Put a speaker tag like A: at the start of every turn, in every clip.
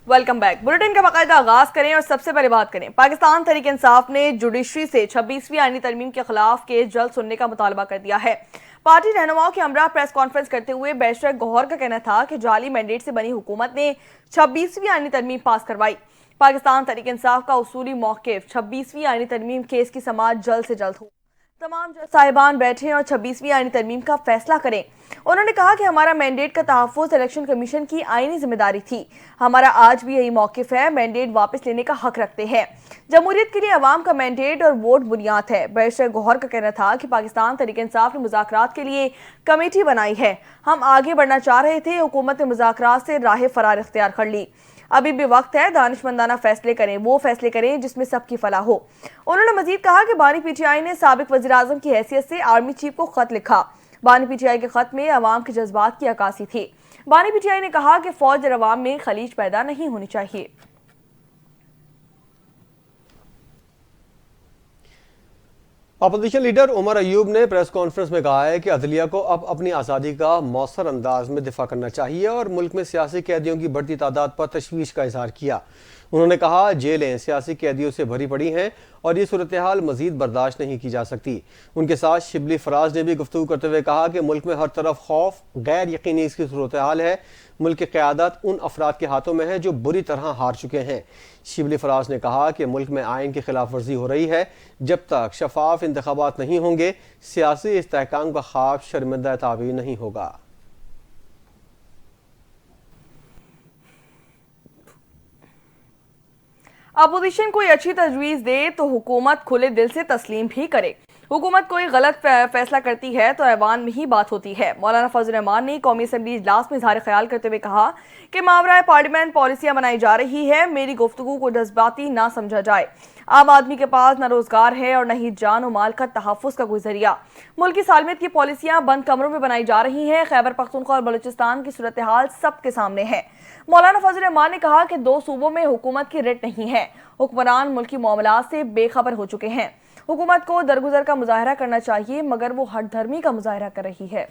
A: Welcome back. Bulletin का बाकायदा आगाज करें और सबसे पहले बात करें। पाकिस्तान तहरीक इंसाफ ने जुडिशरी से 26वीं आईनी तरमीम के खिलाफ केस जल्द सुनने का मुतालबा कर दिया है। पार्टी रहनुमाओं के हमरा प्रेस कॉन्फ्रेंस करते हुए बैरिस्टर गौहर का कहना था कि जाली मैंडेट से बनी हुकूमत ने 26वीं आईनी तरमीम पास करवाई। पाकिस्तान तहरीक इंसाफ का उसूली मौक़िफ़ 26वीं आईनी तरमीम केस की समाअत जल्द से जल्द हो, तमाम जज साहिबान बैठें और 26वीं आईनी तरमीम का फैसला करें। उन्होंने कहा कि हमारा मैंडेट का तहफ़्फ़ुज़ इलेक्शन कमीशन की आईनी जिम्मेदारी थी। हमारा आज भी यही मौक़िफ़ है, मैंडेट वापस लेने का हक रखते हैं। जमहूरियत के लिए अवाम का मैंडेट और वोट बुनियाद है। बैरिस्टर गौहर का कहना था कि पाकिस्तान तहरीक इंसाफ ने मुज़ाकरात के लिए कमेटी बनाई है। हम आगे बढ़ना चाह रहे थे, हुकूमत ने मुज़ाकरात से राह फरार इख्तियार कर ली। अभी भी वक्त है, दानिशमंदाना फैसले करें, वो फैसले करें जिसमें सबकी फलाह हो। उन्होंने मजीद कहा कि बानी पीटीआई ने साबिक वज़ीर आज़म की हैसियत से आर्मी चीफ को खत लिखा। बानी पीटीआई के खत में अवाम के जज्बात की अक्कासी थी। बानी पीटीआई ने कहा कि फौज और अवाम में खलीज पैदा नहीं होनी चाहिए।
B: अपोजिशन लीडर उमर अयूब ने प्रेस कॉन्फ्रेंस में कहा है कि अदलिया को अब अपनी आज़ादी का मौसर अंदाज में दिफा करना चाहिए और मुल्क में सियासी कैदियों की बढ़ती तादाद पर तशवीश का इजहार किया। उन्होंने कहा जेलें सियासी कैदियों से भरी पड़ी हैं और ये सूरत हाल मजीद बर्दाश्त नहीं की जा सकती। उनके साथ शिबली फराज ने भी गुफ्तगू करते हुए कहा कि मुल्क में हर तरफ खौफ, गैर यकीनी इसकी सूरत हाल है। मुल्क की क़यादत उन अफराद के हाथों में है जो बुरी तरह हार चुके हैं। शिबली फराज ने कहा कि मुल्क में आइन की खिलाफ वर्जी हो रही है। जब तक शफाफ इंतखाबात नहीं होंगे, सियासी इस्तेहकाम का ख्वाब शर्मिंदा ताबीर नहीं होगा।
A: अपोजिशन कोई अच्छी तजवीज़ दे तो हुकूमत खुले दिल से तस्लीम भी करे। हुकूमत कोई गलत फैसला करती है तो ऐवान में ही बात होती है। मौलाना फजल रहमान ने कौमी असम्बली इजलास में इज़हार ख्याल करते हुए कहा कि मावराए पार्लियामेंट पॉलिसियां बनाई जा रही है। मेरी गुफ्तगू को जज्बाती ना समझा जाए। आम आदमी के पास न रोजगार है और न ही जान और माल का तहफ़्फ़ुज़ का कोई जरिया। मुल्क की सालमियत की पॉलिसियां बंद कमरों में बनाई जा रही हैं। खैबर पख्तूनख्वा और बलूचिस्तान की सूरत हाल सबके सामने है। मौलाना फजल रहमान ने कहा कि 2 सूबों में हुकूमत की रिट नहीं है। हुक्मरान मुल्की मामलात से बेखबर हो चुके हैं। हुकूमत को दरगुजर का मुजाहरा करना चाहिए, मगर वो हट धर्मी का मुजाहरा कर रही है।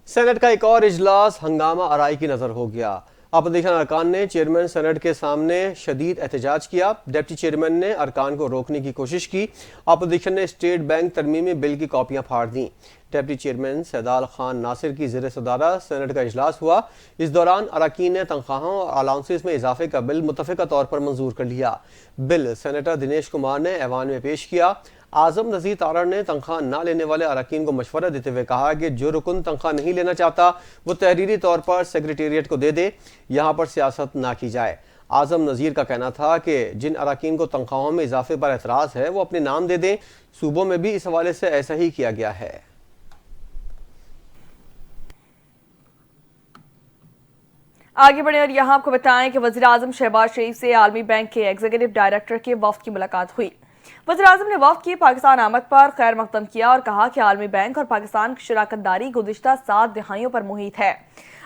B: सेनेट का एक और इजलास हंगामा आराई की नजर हो गया। अपोजिशन अरकान ने चेयरमैन सेनेट के सामने शदीद एहतजाज किया। डिप्टी चेयरमैन ने अरकान को रोकने की कोशिश की। अपोजिशन ने स्टेट बैंक तरमीमी बिल की कॉपियां फाड़ दी। डिप्टी चेयरमैन सैदाल खान नासिर की ज़ेर सदारत सेनेट का इजलास हुआ। इस दौरान अरकान ने तनख्वाहों और अलाउंसेस में इजाफे का बिल मुतफ़िका तौर पर मंजूर कर लिया। बिल सेनेटर दिनेश कुमार ने ऐवान में पेश किया। आजम नज़ीर तारड़ ने तनख्वाह न लेने वाले अरकान को मशवरा देते हुए कहा कि जो रुकन तनख्वाह नहीं लेना चाहता वो तहरीरी तौर पर सेक्रेटेरिएट को दे दे, यहाँ पर सियासत ना की जाए। आजम नज़ीर का कहना था कि जिन अरकान को तनख्वाहों में इजाफे पर एतराज़ है वो अपने नाम दे दें। सूबों में भी इस हवाले से ऐसा ही किया गया है।
A: आगे बढ़े और यहाँ आपको बताएं कि वज़ीर आज़म शहबाज शरीफ से आलमी बैंक के एग्जीक्यूटिव डायरेक्टर के वफ़द की मुलाकात हुई। वज़ीर आज़म ने वफ़द की पाकिस्तान आमद पर खैर मक़दम किया और कहा कि आलमी बैंक और पाकिस्तान की शराकत दारी गुज़िश्ता 7 दिहाइयों पर मुहित है।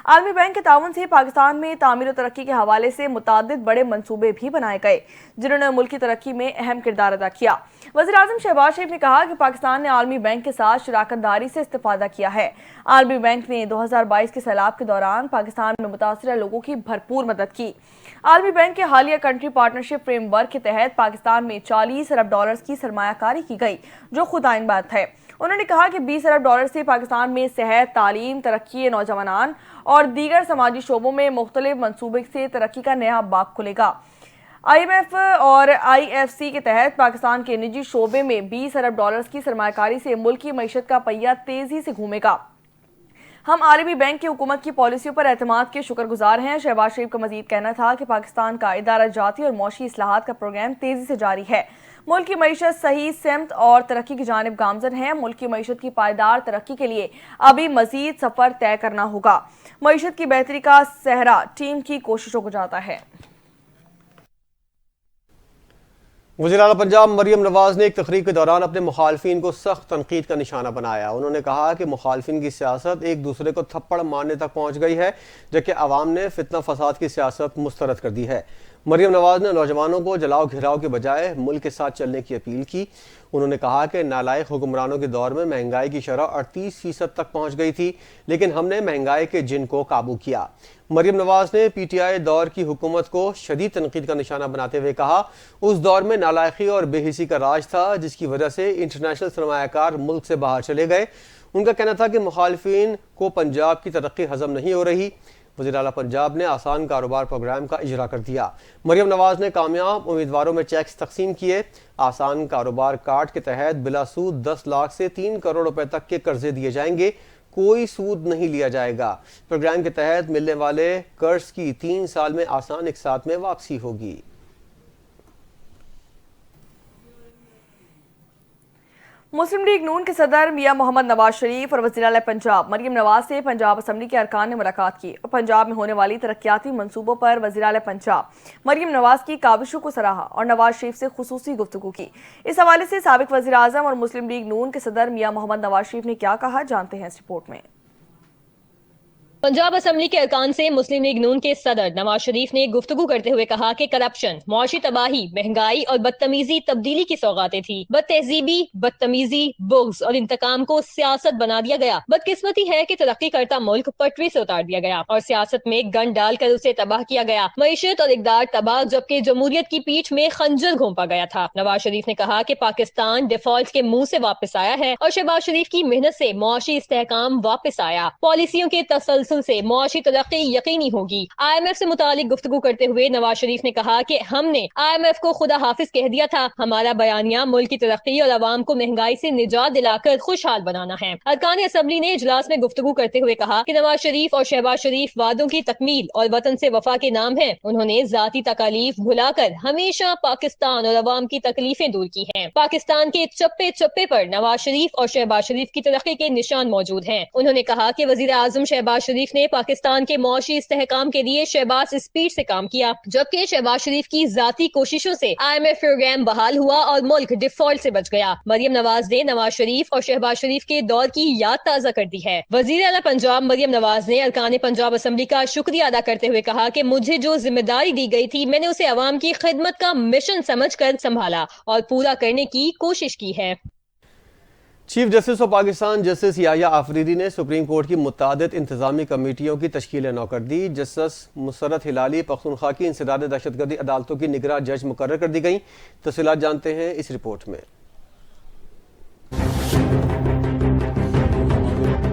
A: आलमी बैंक के ताउन से पाकिस्तान में तामीर और तरक्की के हवाले से मुतादिद बड़े मंसूबे भी बनाए गए, जिन्होंने मुल्क की तरक्की में अहम किरदार अदा किया। वज़ीर आज़म शहबाज शरीफ ने कहा कि पाकिस्तान ने आलमी बैंक के साथ शराकत दारी से इस्तिफादा किया है। आलमी बैंक ने 2022 के सैलाब के दौरान पाकिस्तान में मुतासरा लोगों की भरपूर मदद की। आलमी बैंक के हालिया कंट्री पार्टनरशिप फ्रेमवर्क के तहत पाकिस्तान में $40 अरब की सरमायाकारी की गई, जो खुद आइन बात है। उन्होंने कहा कि $20 अरब से पाकिस्तान में सेहत, तालीम, तरक्की नौजवानान और दीगर समाजी शोबों में मुख्तलिफ मनसूबे से तरक्की का नया बाब खुलेगा। IMF और IFC के तहत पाकिस्तान के निजी शोबे में $20 अरब की सरमायाकारी से मुल्क की मईशत का पहिया तेजी से घूमेगा। हम आलमी बैंक की हुकूमत की पॉलिसियों पर एतमाद के शुक्रगुजार हैं। शहबाज शरीफ का मजीद कहना था कि पाकिस्तान का इदारा जाती और मौशी इस्लाहात का प्रोग्राम तेजी से जारी है। मुल्क की मईशत सही सिमत और तरक्की की जानिब गामजन है। मुल्क की मईशत की पायदार तरक्की के लिए अभी मजीद सफर तय करना होगा। मईशत की बेहतरी का सहरा टीम की कोशिशों को जाता है।
B: वज़ीर आला पंजाब मरियम नवाज ने एक तकरीर के दौरान अपने मुखालफिन को सख्त तनकीद का निशाना बनाया। उन्होंने कहा कि मुखालफिन की सियासत एक दूसरे को थप्पड़ मारने तक पहुँच गई है, जबकि अवाम ने फितना फसाद की सियासत मुस्तरद कर दी है। مریم نواز نے نوجوانوں کو جلاؤ گھراؤ کے بجائے ملک کے ساتھ چلنے کی اپیل کی۔ انہوں نے کہا کہ نالائق حکمرانوں کے دور میں مہنگائی کی شرح 38% تک پہنچ گئی تھی، لیکن ہم نے مہنگائی کے جن کو قابو کیا۔ مریم نواز نے پی ٹی آئی دور کی حکومت کو شدید تنقید کا نشانہ بناتے ہوئے کہا اس دور میں نالائقی اور بے حسی کا راج تھا، جس کی وجہ سے انٹرنیشنل سرمایہ کار ملک سے باہر چلے گئے۔ ان کا کہنا تھا کہ مخالفین کو پنجاب کی ترقی ہضم نہیں ہو رہی۔ وزیر اعلیٰ پنجاب نے آسان کاروبار پروگرام کا اجرا کر دیا۔ مریم نواز نے کامیاب امیدواروں میں چیکس تقسیم کیے۔ آسان کاروبار کارڈ کے تحت بلا سود 10 لاکھ سے 3 کروڑ روپے تک کے قرضے دیے جائیں گے، کوئی سود نہیں لیا جائے گا۔ پروگرام کے تحت ملنے والے قرض کی 3 سال میں آسان اقساط میں واپسی ہوگی۔
A: مسلم لیگ نون کے صدر میاں محمد نواز شریف اور وزیر اعلیٰ پنجاب مریم نواز سے پنجاب اسمبلی کے ارکان نے ملاقات کی اور پنجاب میں ہونے والی ترقیاتی منصوبوں پر وزیر اعلیٰ پنجاب مریم نواز کی کاوشوں کو سراہا اور نواز شریف سے خصوصی گفتگو کی۔ اس حوالے سے سابق وزیر اعظم اور مسلم لیگ نون کے صدر میاں محمد نواز شریف نے کیا کہا، جانتے ہیں اس رپورٹ میں۔
C: پنجاب اسمبلی کے ارکان سے مسلم لیگ نون کے صدر نواز شریف نے گفتگو کرتے ہوئے کہا کہ کرپشن، معاشی تباہی، مہنگائی اور بدتمیزی تبدیلی کی سوغاتیں تھی۔ بد تہذیبی، بدتمیزی، بغض اور انتقام کو سیاست بنا دیا گیا۔ بدقسمتی ہے کہ ترقی کرتا ملک پٹری سے اتار دیا گیا اور سیاست میں گن ڈال کر اسے تباہ کیا گیا۔ معیشت اور اقدار تباہ، جبکہ جمہوریت کی پیٹھ میں خنجر گھونپا گیا تھا۔ نواز شریف نے کہا کہ پاکستان ڈیفالٹ کے منہ سے واپس آیا ہے اور شہباز شریف کی محنت سے معاشی استحکام واپس آیا۔ پالیسیوں کے تسلسل سے معاشی ترقی یقینی ہوگی۔ آئی ایم ایف سے متعلق گفتگو کرتے ہوئے نواز شریف نے کہا کہ ہم نے آئی ایم ایف کو خدا حافظ کہہ دیا تھا۔ ہمارا بیانیہ ملک کی ترقی اور عوام کو مہنگائی سے نجات دلا کر خوشحال بنانا ہے۔ ارکان اسمبلی نے اجلاس میں گفتگو کرتے ہوئے کہا کہ نواز شریف اور شہباز شریف وعدوں کی تکمیل اور وطن سے وفا کے نام ہیں۔ انہوں نے ذاتی تکالیف بھلا کر ہمیشہ پاکستان اور عوام کی تکلیفیں دور کی ہیں۔ پاکستان کے چپے چپے پر نواز شریف اور شہباز شریف کی ترقی کے نشان موجود ہیں۔ انہوں نے کہا کہ وزیر اعظم شہباز شریف نے پاکستان کے معاشی استحکام کے لیے شہباز اسپیڈ سے کام کیا، جبکہ شہباز شریف کی ذاتی کوششوں سے آئی ایم ایف پروگرام بحال ہوا اور ملک ڈیفالٹ سے بچ گیا۔ مریم نواز نے نواز شریف اور شہباز شریف کے دور کی یاد تازہ کر دی ہے۔ وزیر اعلیٰ پنجاب مریم نواز نے ارکان پنجاب اسمبلی کا شکریہ ادا کرتے ہوئے کہا کہ مجھے جو ذمہ داری دی گئی تھی میں نے اسے عوام کی خدمت کا مشن سمجھ کر سنبھالا اور پورا کرنے کی کوشش کی ہے۔
B: Chief justice of Pakistan justice Yahya Afridi نے سپریم کورٹ کی متعدد انتظامی کمیٹیوں کی تشکیل نو کر دی۔ جسٹس مسرت ہلالی پختونخوا کی انسداد دہشت گردی عدالتوں کی نگراں جج مقرر کر دی گئیں۔ تفصیلات جانتے ہیں اس رپورٹ میں۔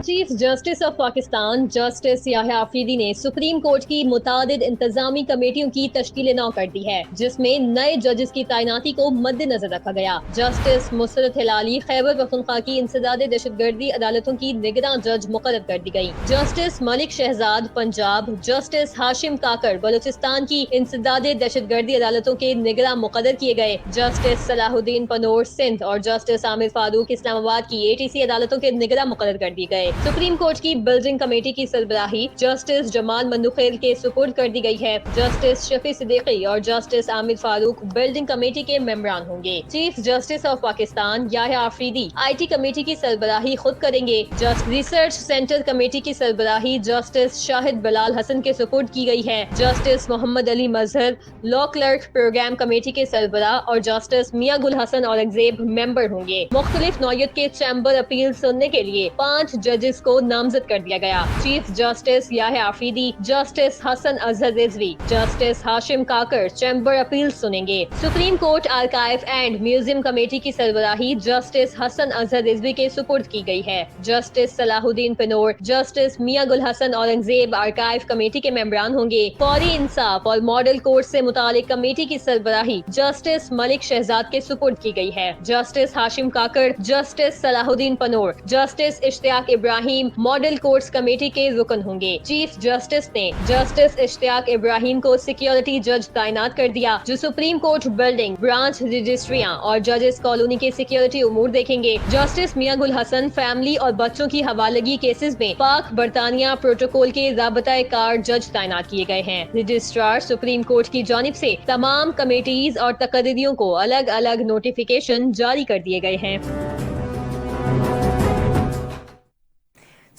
C: Chief justice of Pakistan justice Yahya Afridi نے سپریم کورٹ کی متعدد انتظامی کمیٹیوں کی تشکیل نو کر دی ہے، جس میں نئے ججز کی تعیناتی کو مد نظر رکھا گیا۔ جسٹس مسرت ہلالی خیبر پختونخوا کی انسداد دہشت گردی عدالتوں کی نگراں جج مقرر کر دی گئی۔ جسٹس ملک شہزاد پنجاب، جسٹس ہاشم کاکڑ بلوچستان کی انسداد دہشت گردی عدالتوں کے نگراں مقرر کیے گئے۔ جسٹس صلاح الدین پنور سندھ اور جسٹس عامر فاروق اسلام آباد کی ATC عدالتوں کے نگراں مقرر کر دیے گئے۔ سپریم کورٹ کی بلڈنگ کمیٹی کی سربراہی جسٹس جمال مندوخیل کے سپرد کر دی گئی ہے۔ جسٹس شفیع صدیقی اور جسٹس عامر فاروق بلڈنگ کمیٹی کے ممبران ہوں گے۔ Chief justice of Pakistan Yahya Afridi IT committee کی سربراہی خود کریں گے۔ جسٹس ریسرچ سینٹر کمیٹی کی سربراہی جسٹس شاہد بلال حسن کے سپرد کی گئی ہے۔ جسٹس محمد علی مظہر لا کلرک پروگرام کمیٹی کے سربراہ اور جسٹس میاں گل حسن اورنگزیب ممبر ہوں گے۔ مختلف نوعیت کے چیمبر اپیل سننے کے لیے 5 ججز کو نامزد کر دیا گیا۔ Chief justice Yahya Afridi, justice حسن اظہر رضوی، جسٹس ہاشم کاکڑ چیمبر اپیل سنیں گے۔ Supreme court archive and museum committee کی سربراہی جسٹس حسن اظہر رضوی کے سپرد کی گئی ہے۔ جسٹس صلاح الدین پنور، جسٹس میاں گل حسن اورنگزیب آرکائیو کمیٹی کے ممبران ہوں گے۔ فوری انصاف اور ماڈل کورٹ سے متعلق کمیٹی کی سربراہی جسٹس ملک شہزاد کے سپرد کی گئی ہے۔ جسٹس ہاشم کاکڑ، جسٹس صلاح الدین پنور، جسٹس اشتیاق ابراہیم ماڈل کورٹس کمیٹی کے رکن ہوں گے۔ چیف جسٹس نے جسٹس اشتیاق ابراہیم کو سیکیورٹی جج تعینات کر دیا، جو سپریم کورٹ بلڈنگ، برانچ رجسٹریاں اور ججز کالونی کے سیکیورٹی امور دیکھیں گے۔ جسٹس میاں گل حسن فیملی اور بچوں کی حوالگی کیسز میں پاک برطانیہ پروٹوکول کے رابطہ کار جج تعینات کیے گئے ہیں۔ رجسٹرار سپریم کورٹ کی جانب سے تمام کمیٹیز اور تقرریوں کو الگ الگ نوٹیفیکیشن جاری کر دیے گئے ہیں۔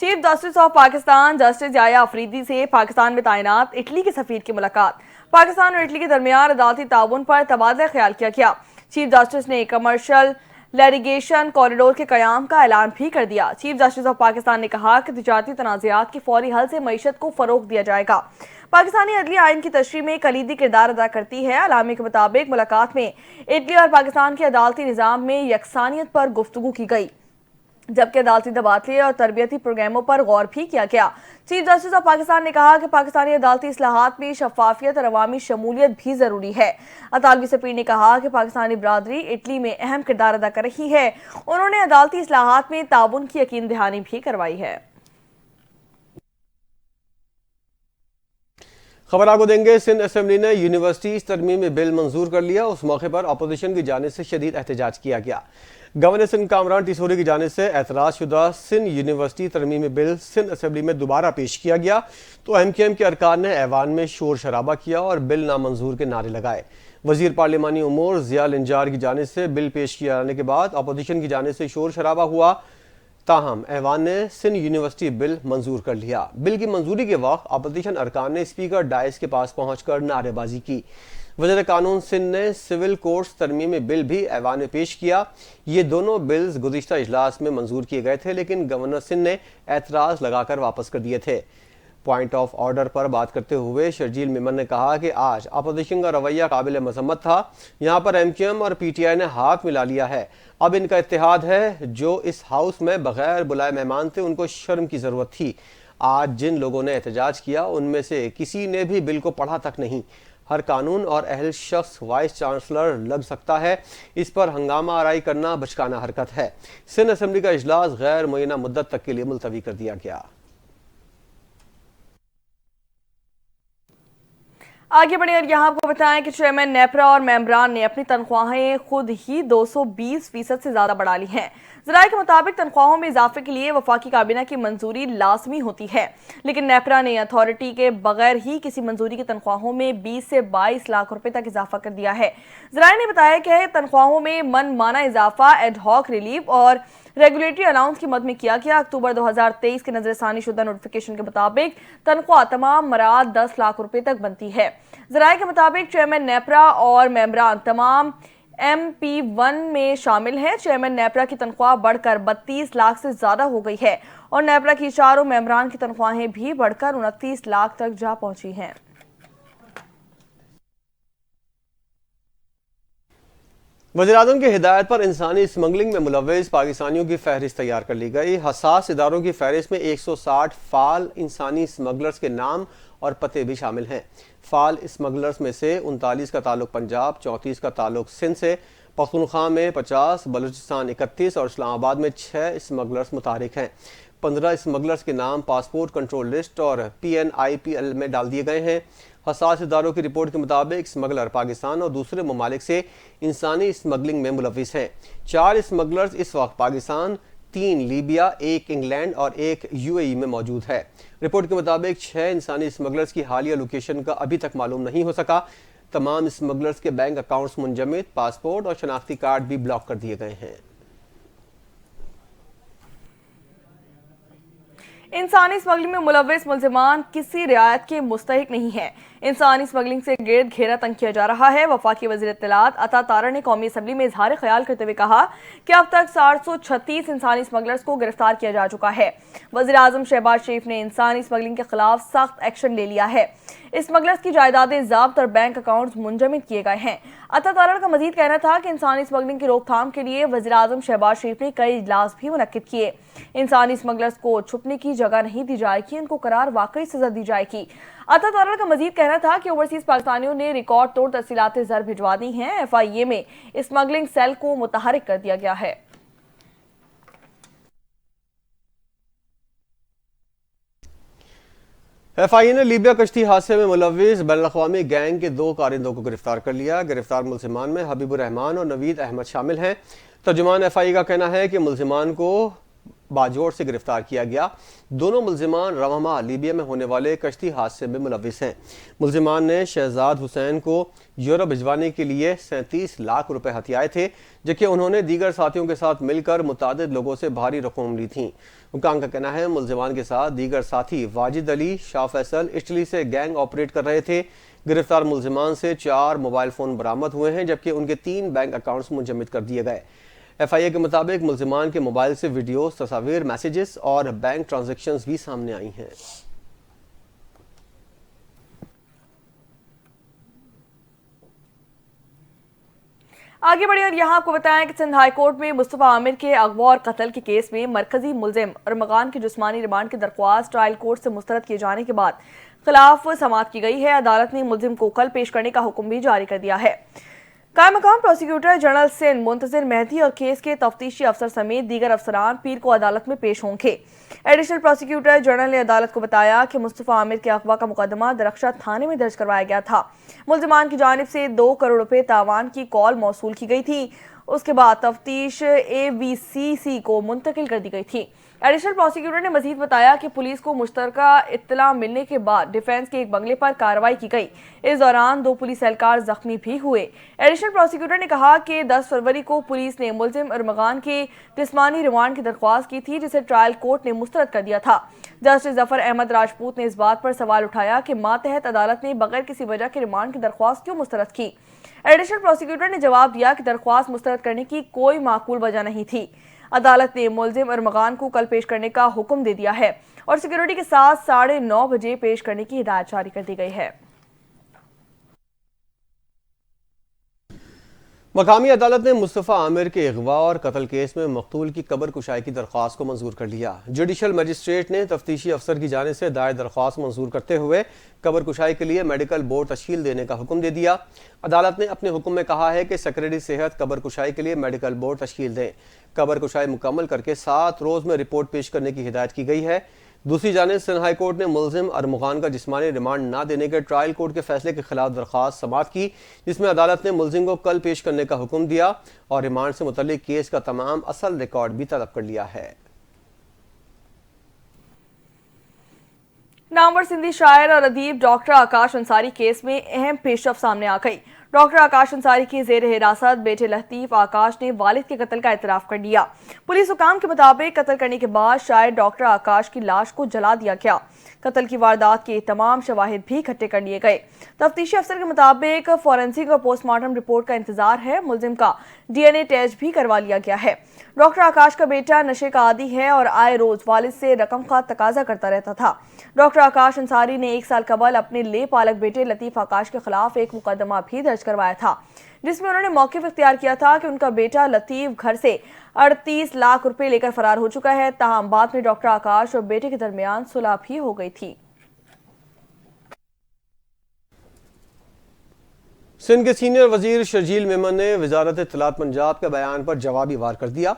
A: Chief justice of Pakistan justice Yahya Afridi से पाकिस्तान में तैनात इटली के सफीर की मुलाकात। पाकिस्तान और इटली के दरमियान अदालती ताउन पर तबादला ख्याल किया गया। चीफ जस्टिस ने कमर्शियल लिटिगेशन कॉरिडोर के कयाम का ऐलान भी कर दिया। चीफ जस्टिस ऑफ पाकिस्तान ने कहा कि तिजारती तनाज़ात के फौरी हल से मईशत को फरोग दिया जाएगा। पाकिस्तानी अदली आइन की तशरीह में कलीदी किरदार अदा करती है। अलामी के मुताबिक मुलाकात में इटली और पाकिस्तान के अदालती निज़ाम में यकसानियत पर गुफ्तगू की गई, जबकि अदालती तबादले और तरबियती प्रोग्रामों पर गौर भी किया गया। चीफ जस्टिस ऑफ पाकिस्तान ने कहा कि पाकिस्तानी अदालती इस्लाहात में शफाफियत और अवामी शमूलियत भी जरूरी है। अतालवी सफीर ने कहा कि पाकिस्तानी बरादरी इटली में अहम किरदार अदा कर रही है। उन्होंने अदालती इस्लाहात में ताउन की यकीन दहानी भी करवाई है।
B: खबर आपको देंगे, सिंध असेंबली ने यूनिवर्सिटी तरमीमी बिल मंजूर कर लिया। उस मौके पर अपोजिशन की जानिब से शदीद एहतजाज किया गया। गवर्नर सिंध कामरान टिसोरी की जानिब से एतराज शुदा सिंध यूनिवर्सिटी तरमीमी बिल सिंध असेंबली में दोबारा पेश किया गया तो MKM के अरकान ने ऐवान में शोर शराबा किया और बिल नामंजूर के नारे लगाए। वजीर पार्लिमानी उमूर ज़िया लिंजार की जानिब से बिल पेश किए जाने के बाद अपोजिशन की जानिब से शोर शराबा हुआ, ताहम ऐवान ने सिंध यूनिवर्सिटी बिल मंजूर कर लिया। बिल की मंजूरी के वक्त अपोजिशन अरकान ने स्पीकर डायस के पास पहुंचकर नारेबाजी की। वज़ीर कानून सिंध ने सिविल कोर्ट्स तरमीमी बिल भी ऐवान में पेश किया। ये दोनों बिल्स गुज़िश्ता इजलास में मंजूर किए गए थे, लेकिन गवर्नर सिंध ने एतराज़ लगाकर वापस कर दिए थे। पॉइंट ऑफ ऑर्डर पर बात करते हुए शर्जील मेमन ने कहा कि आज अपोजिशन का रवैया काबिल मजम्मत था। यहाँ पर MKM और PTI ने हाथ मिला लिया है। अब इनका इत्तेहाद है। जो इस हाउस में बगैर बुलाए मेहमान थे, उनको शर्म की ज़रूरत थी। आज जिन लोगों ने एहतजाज किया उनमें से किसी ने भी बिल को पढ़ा तक नहीं। हर कानून और अहल शख्स वाइस चांसलर लग सकता है। इस पर हंगामा आराई करना बचकाना हरकत है। सिंध असेंबली का इजलास गैर मुय्यना मुद्दत तक के लिए मुलतवी कर दिया गया।
A: आगे बढ़े और यहाँ आपको बताएं कि चेयरमैन नेपरा और मेंबरान ने अपनी तनख्वाहें खुद ही 220% से ज्यादा बढ़ा ली हैं। ज़राए के मुताबिक तनख्वाहों में इजाफे के लिए वफाकी काबीना की मंजूरी लाजमी होती है, लेकिन नेपरा ने अथॉरिटी के बगैर ही किसी मंजूरी की तनख्वाहों में 20 से 22 लाख रुपए तक इजाफा कर दिया है। ज़राए ने बताया कि तनख्वाहों में मनमाना इजाफा एडहॉक रिलीफ और रेगुलेटरी अलाउंस की मद में किया गया। अक्टूबर 2023 के नजरसानी शुदा नोटिफिकेशन के मुताबिक तनख्वाह तमाम मराद 10 लाख रुपए तक बनती है। ज़राए के मुताबिक चेयरमैन नेपरा और मेंबरान तमाम MP1 में शामिल हैं। चेयरमैन नेपरा की तनख्वाह बढ़कर 32 लाख से ज्यादा हो गई है और नेपरा की चारों मेंबरान की तनख्वाहें भी बढ़कर 29 लाख तक जा पहुंची हैं।
B: वज़ीर-ए-आज़म की हिदायत पर इंसानी स्मगलिंग में मुलव्वस पाकिस्तानियों की फहरिस्त तैयार कर ली गई। हसास इदारों की फहरिस्त में 160 फाल इंसानी स्मगलर्स के नाम और पते भी शामिल हैं। फाल स्मगलर्स में से 39 का ताल्लुक पंजाब, 34 का ताल्लुक सिंध से, पख्तूनख्वा में 50, बलूचिस्तान 31 और इस्लामाबाद में 6 स्मगलर्स मुतारिक हैं। 15 स्मगलर्स के नाम पासपोर्ट कंट्रोल लिस्ट और PNIPL में डाल दिए गए हैं। हसास इदारों की रिपोर्ट के मुताबिक स्मगलर पाकिस्तान और दूसरे ममालिक से इंसानी स्मगलिंग में मुलव्विस हैं। 4 स्मगलर्स इस वक्त पाकिस्तान, 3 लीबिया, 1 इंग्लैंड और 1 UAE में मौजूद है। रिपोर्ट के मुताबिक 6 इंसानी स्मगलर्स की हालिया लोकेशन का अभी तक मालूम नहीं हो सका। तमाम स्मगलर्स के बैंक अकाउंट्स मुंजमद, पासपोर्ट और शनाख्ती कार्ड भी ब्लॉक कर दिए गए हैं।
A: इंसानी स्मगलिंग में मुलव्विस मुल्जिमान किसी रियायत के मुस्तहिक नहीं है। इंसानी स्मगलिंग से गिरद घेरा तंग किया जा रहा है। वफाकी वज़ीर इत्तलात अता तारा ने कौमी असम्बली में इजहार ख्याल करते हुए कहा कि अब तक 736 इंसानी स्मगलर्स को गिरफ्तार किया जा चुका है। वज़ीर आज़म शहबाज शरीफ ने इंसानी स्मगलिंग के खिलाफ सख्त एक्शन ले लिया है। स्मगलर्स की जायदादें ज़ब्त और बैंक अकाउंट्स मुंजमद किए गए हैं। अता तारा का मजीद कहना था कि इंसानी स्मगलिंग की रोकथाम के लिए वज़ीर आज़म शहबाज शरीफ ने कई इजलास भी मुनक्किद किए। इंसानी स्मगलर्स को छुपने की जगह नहीं दी जाएगी, इनको करार वाकई सजा दी जाएगी। अता तारा का मजीद कहना था कि ओवरसीज पाकिस्तानियों ने रिकॉर्ड तोड़ तफसीलात ज़र भिजवा दी हैं। FIA में स्मगलिंग सेल को मुतहरिक कर दिया गया है।
B: FIA ने लीबिया कश्ती हादसे में मुलव्विस बैनुल-अक़वामी गैंग के 2 कारिंदों को गिरफ्तार कर लिया। गिरफ्तार मुल्जिमान में हबीबुर रहमान और नवीद अहमद शामिल हैं। तर्जुमान FIA का कहना है कि मुल्जिमान को बाजोड़ से गिरफ्तार किया गया। दोनों मुलजिमान रवामा लीबिया में होने वाले कश्ती हादसे में मुलविस हैं। मुलजिमान ने शहजाद हुसैन को यूरोप भिजवाने के लिए 37 लाख रुपए हथियाए थे, जबकि उन्होंने दीगर साथियों के साथ मिलकर मुतादिद लोगों से भारी रकम ली थी। हुकाम का कहना है मुलजिमान के साथ दीगर साथी वाजिद अली, शाह फैसल इटली से गैंग ऑपरेट कर रहे थे। गिरफ्तार मुलजिमान से 4 मोबाइल फ़ोन बरामद हुए हैं, जबकि उनके 3 बैंक अकाउंट्स मुंजमद कर दिए गए। FIA के मुताबिक मुलजिमान के मोबाइल से वीडियोस, तस्वीर, मैसेजेस और बैंक ट्रांजैक्शंस भी सामने आई हैं।
A: आगे बढ़े और यहाँ आपको बताएं कि सिंध हाई कोर्ट में मुस्तफा आमिर के अगवा और कत्ल के केस में मरकजी मुलजिम अरमगान की जिस्मानी रिमांड की दरख्वास्त ट्रायल कोर्ट से मुस्तरद किए जाने के बाद खिलाफ समाअत की गई है। अदालत ने मुलजिम को कल पेश करने का हुक्म भी जारी कर दिया है। कायम मकाम प्रोसिक्यूटर जनरल सिंध मुंतजिर मेहदी और केस के तफ्तीशी अफसर समेत दीगर अफसरान पीर को अदालत में पेश होंगे। एडिशनल प्रोसिक्यूटर जनरल ने अदालत को बताया कि मुस्तफा आमिर के अगवा का मुकदमा दरख्शा थाने में दर्ज करवाया गया था। मुलजिमान की जानिब से 2 करोड़ रुपए तावान की कॉल मौसूल की गई थी। उसके बाद तफ्तीश AVCC को मुंतकिल कर दी गई थी। एडिशनल प्रोसिक्यूटर ने मजीद बताया कि पुलिस को मुश्तरका इत्तला मिलने के बाद डिफेंस के एक बंगले पर कार्रवाई की गई। इस दौरान 2 पुलिस एहलकार जख्मी भी हुए। एडिशनल प्रोसिक्यूटर ने कहा कि 10 फरवरी को पुलिस ने मुलजिम अरमगान के जिस्मानी रिमांड की दरख्वास्त की थी, जिसे ट्रायल कोर्ट ने मुस्तरद कर दिया था। जस्टिस जफर अहमद राजपूत ने इस बात पर सवाल उठाया कि मातहत अदालत ने बगैर किसी वजह के रिमांड की दरख्वास्त क्यों मुस्तरद की। एडिशनल प्रोसिक्यूटर ने जवाब दिया कि दरख्वास्त मुस्तरद करने की कोई माकूल वजह नहीं थी। अदालत ने मुलजिम अरमगान को कल पेश करने का हुक्म दे दिया है और सिक्योरिटी के साथ 9:30 बजे पेश करने की हिदायत जारी कर दी गई है।
B: मकामी अदालत ने मुस्तफ़ा आमिर के अगवा और कत्ल केस में मकतूल की कब्र कुशाई की दरख्वास्त को मंजूर कर लिया। जुडिशल मजिस्ट्रेट ने तफ्तीशी अफसर की जानिब से दायर दरख्वास्त मंजूर करते हुए कब्र कुशाई के लिए मेडिकल बोर्ड तश्कील देने का हुक्म दे दिया। अदालत ने अपने हुक्म में कहा है कि सेक्रेटरी सेहत कब्र कुशाई के लिए मेडिकल बोर्ड तश्कील दें। कब्र कुशाई मुकम्मल करके 7 रोज़ में रिपोर्ट पेश करने की हिदायत की गई है। दूसरी जानिब सिंध हाई कोर्ट ने मुलजिम अरमगान का जिस्मानी रिमांड न देने के ट्रायल कोर्ट के फैसले के खिलाफ दरख्वास्त समाअत की, जिसमें अदालत ने मुलजिम को कल पेश करने का हुक्म दिया और रिमांड से मुतल्लिक केस का तमाम असल रिकॉर्ड भी तलब कर लिया है।
A: नामवर सिंधी शायर और अदीब डॉक्टर आकाश अंसारी केस में अहम पेशरफ सामने आ गई। डॉक्टर आकाश अंसारी की जेर हिरासत बेटे लतीफ आकाश ने वालिद के कत्ल का इतराफ कर लिया। पुलिस हुकाम के मुताबिक कत्ल करने के बाद शायर डॉक्टर आकाश की लाश को जला दिया गया। कत्ल की वारदात के तमाम शवाहिद भी इकट्ठे कर लिए गए। तफ्तीशी अफसर के मुताबिक फॉरेंसिक और पोस्टमार्टम रिपोर्ट का इंतजार है। मुलजिम का DNA टेस्ट भी करवा लिया गया है। डॉक्टर आकाश का बेटा नशे का आदी है और आए रोज वालिद से रकम का तकाजा करता रहता था। डॉक्टर आकाश अंसारी ने 1 साल कबल अपने ले पालक बेटे लतीफ आकाश के खिलाफ एक मुकदमा भी दर्ज करवाया था, जिसमें उन्होंने मौक़िफ़ इख्तियार किया था कि उनका बेटा लतीफ घर से 38 लाख रुपए लेकर फरार हो चुका है। ताहम बाद में डॉक्टर आकाश और बेटे के दरमियान सुलह भी हो गई थी।
B: सिंध के सीनियर वजीर शर्जील मेमन ने वजारत इत्तलात पंजाब के बयान पर जवाबी वार कर दिया।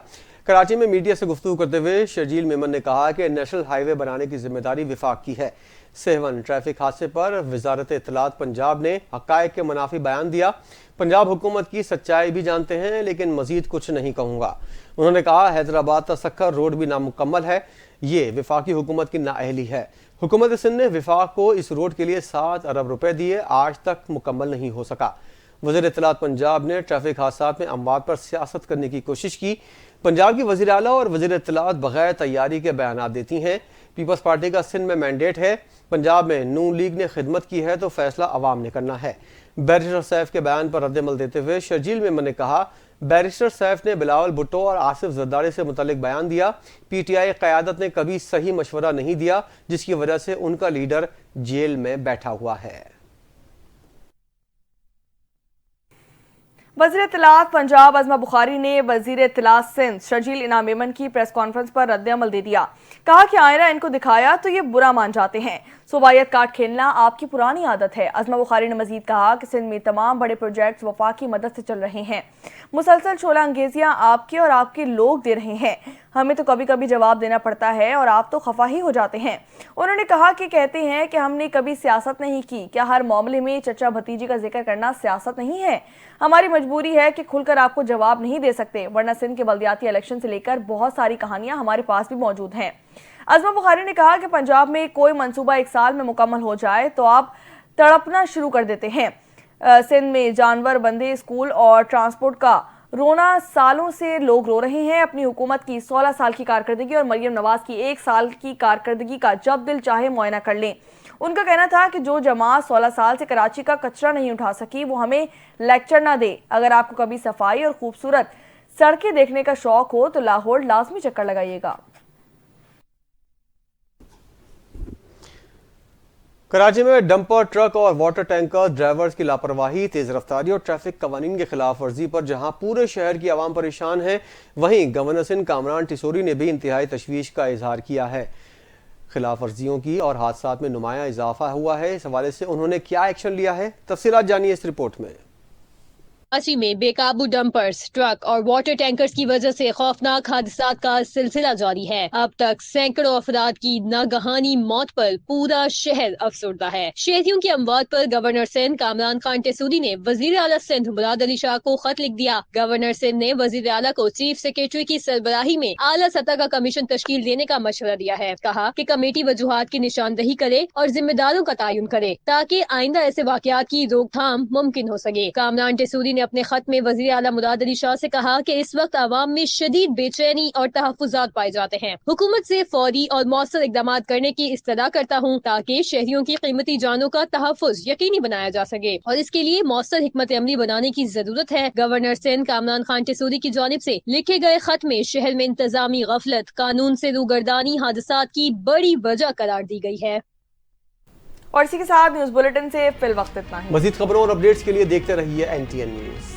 B: कराची में मीडिया से गुफ्तगू करते हुए शर्जील मेमन ने कहा कि नेशनल हाईवे बनाने की जिम्मेदारी विफाक की है। सेवन ट्रैफिक हादसे पर वजारत इत्तलात पंजाब ने हक़ाइक़ के मुनाफी बयान दिया। पंजाब हुकूमत की सच्चाई भी जानते हैं, लेकिन मजीद कुछ नहीं कहूँगा। उन्होंने कहा हैदराबाद तसक्कर रोड भी नामुकम्मल है, ये विफाकी हुकूमत की नाअहली है। हुकूमत सिंध ने विफाक को इस रोड के लिए 7 अरब रुपए दिए, आज तक मुकम्मल नहीं हो सका। वज़ीर इत्तलात पंजाब ने ट्रैफिक हादसात में अमवात पर सियासत करने की कोशिश की। पंजाब की वज़ीर आला और वज़ीर इत्तलात बगैर तैयारी के बयानात देती हैं। पीपल्स पार्टी का सिंध में मैंडेट है, पंजाब में नून लीग ने खिदमत की है तो फैसला अवाम ने करना है। बैरिस्टर सैफ के बयान पर रद्दमल देते हुए शर्जील मेमन ने कहा, बैरिस्टर सैफ ने बिलावल भुट्टो और आसिफ जरदारी से मुतल्लिक बयान दिया। PTI क़यादत ने कभी सही मशवरा नहीं दिया, जिसकी वजह से उनका लीडर जेल में बैठा हुआ है।
A: वज़ीर इत्तलात पंजाब अज़मा बुखारी ने वज़ीर इत्तलात सिंध शर्जील इनाम मेमन की प्रेस कॉन्फ्रेंस पर रद्द-ए-अमल दे दिया। कहा कि आयरा इनको दिखाया तो ये बुरा मान जाते हैं। सूबायत कार्ड खेलना आपकी पुरानी आदत है। अज़मा बुखारी ने मजीद कहा कि सिंध में तमाम बड़े प्रोजेक्ट्स वफाक की मदद से चल रहे हैं। मुसलसल शोला अंगेजियाँ आपके और आपके लोग दे रहे हैं। हमें तो कभी कभी जवाब देना पड़ता है और आप तो खफा ही हो जाते हैं। उन्होंने कहा कि कहते हैं कि हमने कभी सियासत नहीं की, क्या हर मामले में चचा भतीजी का जिक्र करना सियासत नहीं है? हमारी मजबूरी है कि खुलकर आपको जवाब नहीं दे सकते, वरना सिंध के बल्दियाती इलेक्शन से लेकर बहुत सारी कहानियां हमारे पास भी मौजूद हैं। अज़मा बुखारी ने कहा कि पंजाब में कोई मंसूबा 1 साल में मुकम्मल हो जाए तो आप तड़पना शुरू कर देते हैं। सिंध में जानवर, बंदे, स्कूल और ट्रांसपोर्ट का रोना सालों से लोग रो रहे हैं। अपनी हुकूमत की 16 साल की कारकर्दगी और मरियम नवाज की 1 साल की कारकर्दगी का जब दिल चाहे मुआयना कर लें। उनका कहना था कि जो जमात 16 साल से कराची का कचरा नहीं उठा सकी वो हमें लेक्चर ना दे। अगर आपको कभी सफाई और खूबसूरत सड़कें देखने का शौक हो तो लाहौर लाजमी चक्कर लगाइएगा।
B: कराची में डंपर ट्रक और वाटर टैंकर ड्राइवर्स की लापरवाही, तेज रफ्तारी और ट्रैफिक कवानीन के खिलाफ वर्जी पर जहां पूरे शहर की आवाम परेशान है, वहीं गवर्नर सिंध कामरान टिसोरी ने भी इंतहाई तशवीश का इजहार किया है। खिलाफ वर्जियों की और हादसात में नुमाया इजाफा हुआ है, इस हवाले से उन्होंने क्या एक्शन लिया है, तफसीलात जानिए इस रिपोर्ट में।
C: कराची में बेकाबू डंपर्स, ट्रक और वाटर टैंकर्स की वजह से खौफनाक हादसात का सिलसिला जारी है। अब तक सैकड़ों अफराद की नागहानी मौत पर पूरा शहर अफसरदा है। शहरियों की अमवात पर गवर्नर सिंध कामरान खान टिसोरी ने वजीर आला सिंध मुराद अली शाह को खत लिख दिया। गवर्नर सिंध ने वजीर आला को चीफ सेक्रेटरी की सरबराही में आला सतह का कमीशन तश्कील देने का मशवरा दिया है। कहा कि कमेटी वजूहात की निशानदही करे और जिम्मेदारों का तयन करे ताकि आइंदा ऐसे वाकयात की रोकथाम मुमकिन हो सके। कामरान टिसोरी ने अपने खत में वजीर आला मुराद अली शाह से कहा कि इस वक्त आवाम में शदीद बेचैनी और तहफ्फुजात पाए जाते हैं। हुकूमत से फौरी और मौसर इकदाम करने की इस्तदा करता हूँ ताकि शहरियों की कीमती जानों का तहफ्फुज यकीनी बनाया जा सके और इसके लिए मौसर हिकमत अमली बनाने की जरूरत है। गवर्नर सिंध कामरान खान टिसोरी की जानिब से लिखे गए खत में शहर में इंतजामी गफलत, कानून से रूगर्दानी हादसात की बड़ी वजह करार दी गई है।
A: और इसी के साथ न्यूज बुलेटिन से फिल वक्त इतना ही।
B: मजीद खबरों और अपडेट्स के लिए देखते रहिए NTN न्यूज।